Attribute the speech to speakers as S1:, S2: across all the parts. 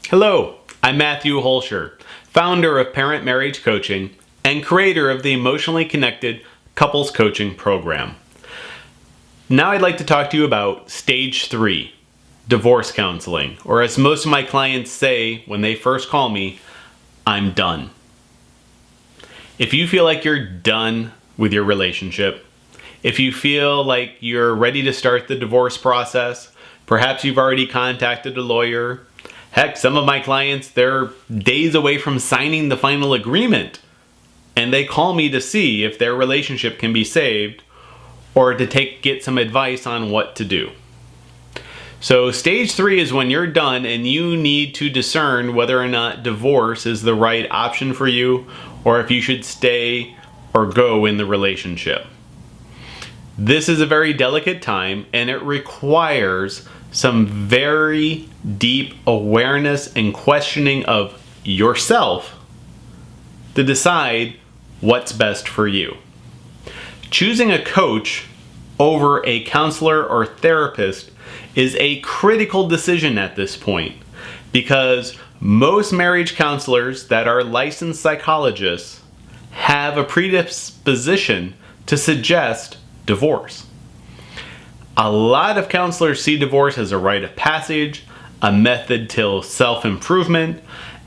S1: Hello, I'm Matthew Holscher, founder of Parent Marriage Coaching and creator of the Emotionally Connected Couples Coaching Program. Now I'd like to talk to you about Stage 3, divorce counseling, or as most of my clients say when they first call me, I'm done. If you feel like you're done with your relationship, if you feel like you're ready to start the divorce process, perhaps you've already contacted a lawyer. Heck, some of my clients, they're days away from signing the final agreement, and they call me to see if their relationship can be saved or to get some advice on what to do. So stage 3 is when you're done and you need to discern whether or not divorce is the right option for you or if you should stay or go in the relationship. This is a very delicate time and it requires some very deep awareness and questioning of yourself to decide what's best for you. Choosing a coach over a counselor or therapist is a critical decision at this point because most marriage counselors that are licensed psychologists have a predisposition to suggest divorce. A lot of counselors see divorce as a rite of passage, a method to self-improvement,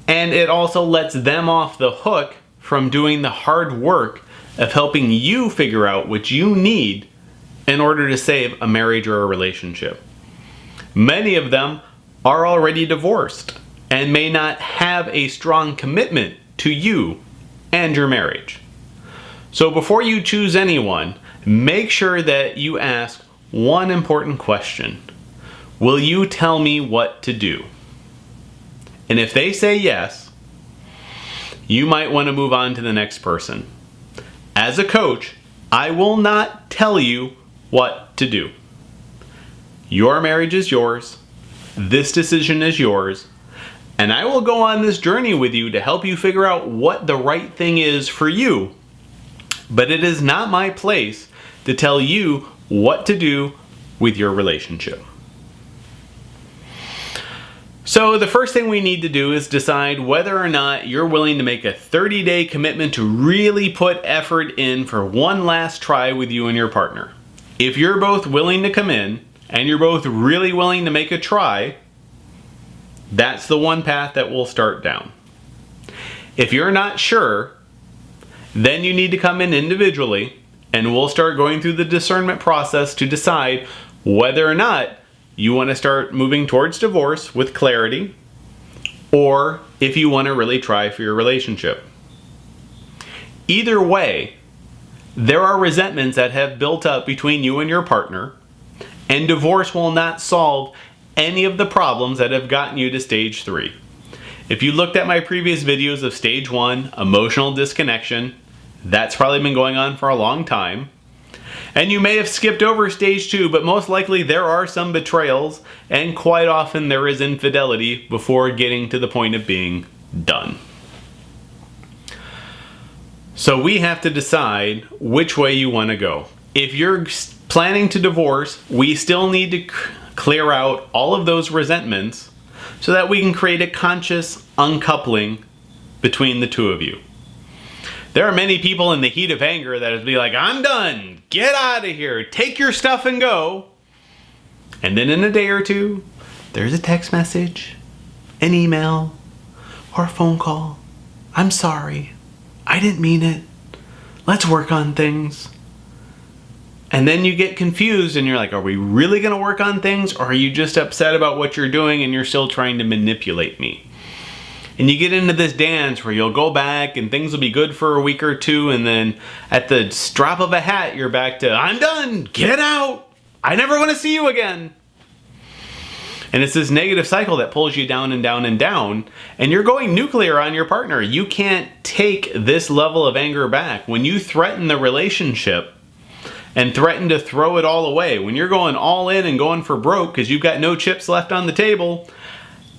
S1: and it also lets them off the hook from doing the hard work of helping you figure out what you need in order to save a marriage or a relationship. Many of them are already divorced and may not have a strong commitment to you and your marriage. So before you choose anyone, make sure that you ask one important question. Will you tell me what to do? And if they say yes, you might want to move on to the next person. As a coach, I will not tell you what to do. Your marriage is yours. This decision is yours. And I will go on this journey with you to help you figure out what the right thing is for you. But it is not my place to tell you what to do with your relationship. So the first thing we need to do is decide whether or not you're willing to make a 30-day commitment to really put effort in for one last try with you and your partner. If you're both willing to come in and you're both really willing to make a try, that's the one path that we'll start down. If you're not sure, then you need to come in individually and we'll start going through the discernment process to decide whether or not you want to start moving towards divorce with clarity or if you want to really try for your relationship. Either way, there are resentments that have built up between you and your partner, and divorce will not solve any of the problems that have gotten you to stage 3. If you looked at my previous videos of stage 1, emotional disconnection, that's probably been going on for a long time. And you may have skipped over stage 2, but most likely there are some betrayals, and quite often there is infidelity before getting to the point of being done. So we have to decide which way you want to go. If you're planning to divorce, we still need to clear out all of those resentments so that we can create a conscious uncoupling between the two of you. There are many people in the heat of anger that would be like, I'm done, get out of here, take your stuff and go. And then in a day or two, there's a text message, an email, or a phone call. I'm sorry, I didn't mean it. Let's work on things. And then you get confused and you're like, are we really gonna work on things? Or are you just upset about what you're doing and you're still trying to manipulate me? And you get into this dance where you'll go back and things will be good for a week or two, and then at the drop of a hat, you're back to, I'm done, get out, I never want to see you again. And it's this negative cycle that pulls you down and down and down, and you're going nuclear on your partner. You can't take this level of anger back. When you threaten the relationship and threaten to throw it all away, when you're going all in and going for broke because you've got no chips left on the table,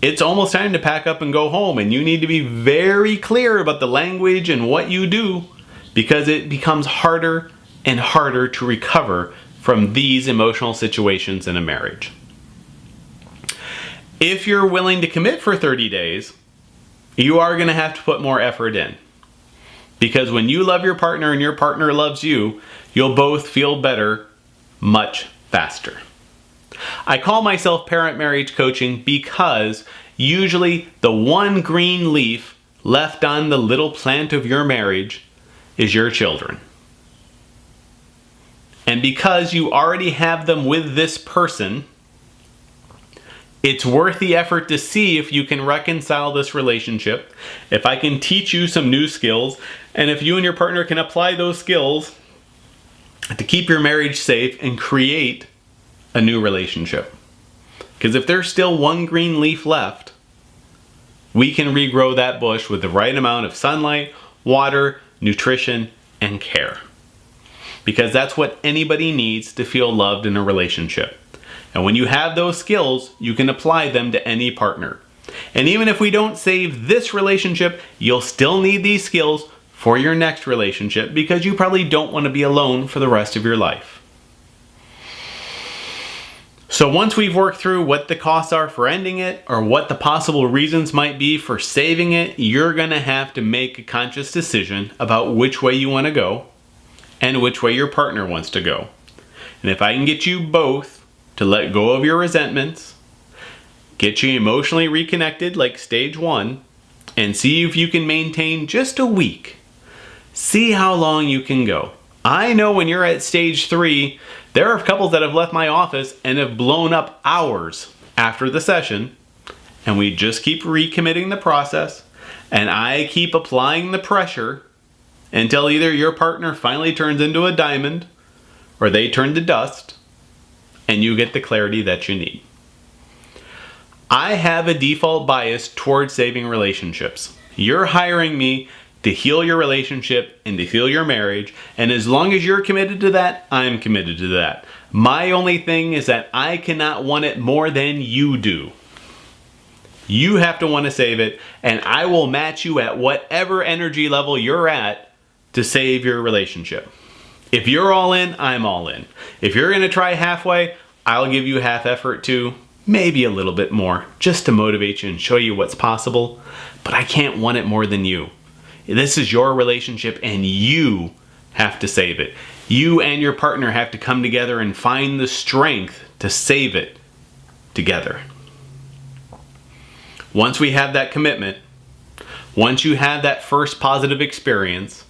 S1: it's almost time to pack up and go home, and you need to be very clear about the language and what you do because it becomes harder and harder to recover from these emotional situations in a marriage. If you're willing to commit for 30 days, you are going to have to put more effort in. Because when you love your partner and your partner loves you, you'll both feel better much faster. I call myself parent marriage coaching because usually the one green leaf left on the little plant of your marriage is your children. And because you already have them with this person, it's worth the effort to see if you can reconcile this relationship, if I can teach you some new skills, and if you and your partner can apply those skills to keep your marriage safe and create a new relationship. Because if there's still one green leaf left, we can regrow that bush with the right amount of sunlight, water, nutrition, and care. Because that's what anybody needs to feel loved in a relationship. And when you have those skills, you can apply them to any partner. And even if we don't save this relationship, you'll still need these skills for your next relationship because you probably don't want to be alone for the rest of your life. So once we've worked through what the costs are for ending it or what the possible reasons might be for saving it, you're going to have to make a conscious decision about which way you want to go and which way your partner wants to go. And if I can get you both to let go of your resentments, get you emotionally reconnected like stage 1, and see if you can maintain just a week. See how long you can go. I know when you're at stage 3, there are couples that have left my office and have blown up hours after the session, and we just keep recommitting the process, and I keep applying the pressure until either your partner finally turns into a diamond or they turn to dust, and you get the clarity that you need. I have a default bias towards saving relationships. You're hiring me to heal your relationship and to heal your marriage, and as long as you're committed to that, I'm committed to that. My only thing is that I cannot want it more than you do. You have to want to save it, and I will match you at whatever energy level you're at to save your relationship. If you're all in, I'm all in. If you're going to try halfway, I'll give you half effort too, maybe a little bit more, just to motivate you and show you what's possible. But I can't want it more than you. This is your relationship and you have to save it. You and your partner have to come together and find the strength to save it together. Once we have that commitment, once you have that first positive experience,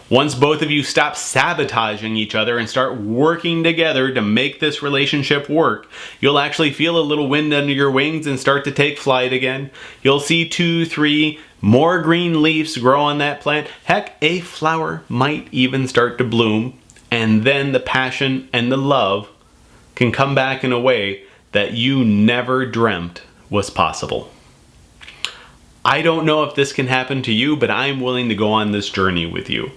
S1: once both of you stop sabotaging each other and start working together to make this relationship work, you'll actually feel a little wind under your wings and start to take flight again. You'll see 2, 3 more green leaves grow on that plant. Heck, a flower might even start to bloom. And then the passion and the love can come back in a way that you never dreamt was possible. I don't know if this can happen to you, but I'm willing to go on this journey with you.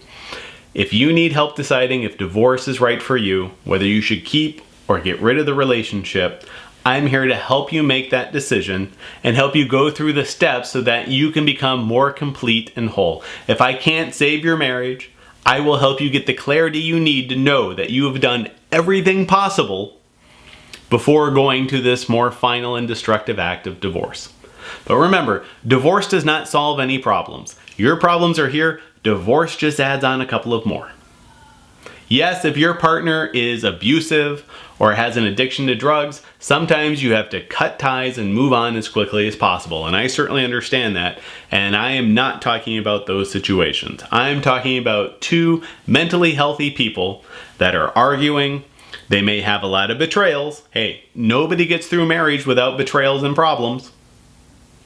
S1: If you need help deciding if divorce is right for you, whether you should keep or get rid of the relationship, I'm here to help you make that decision and help you go through the steps so that you can become more complete and whole. If I can't save your marriage, I will help you get the clarity you need to know that you have done everything possible before going to this more final and destructive act of divorce. But remember, divorce does not solve any problems. Your problems are here. Divorce just adds on a couple of more. Yes, if your partner is abusive or has an addiction to drugs, sometimes you have to cut ties and move on as quickly as possible. And I certainly understand that. And I am not talking about those situations. I'm talking about 2 mentally healthy people that are arguing. They may have a lot of betrayals. Hey, nobody gets through marriage without betrayals and problems.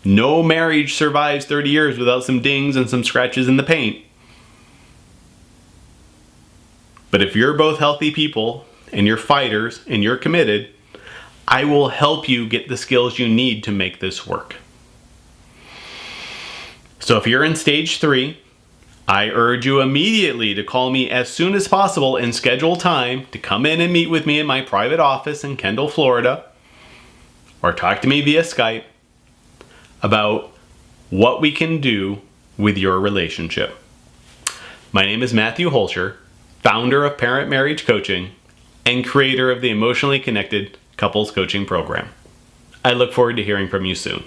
S1: No marriage survives 30 years without some dings and some scratches in the paint. But if you're both healthy people and you're fighters and you're committed, I will help you get the skills you need to make this work. So if you're in stage 3, I urge you immediately to call me as soon as possible and schedule time to come in and meet with me in my private office in Kendall, Florida, or talk to me via Skype about what we can do with your relationship. My name is Matthew Holscher, founder of Parent Marriage Coaching and creator of the Emotionally Connected Couples Coaching Program. I look forward to hearing from you soon.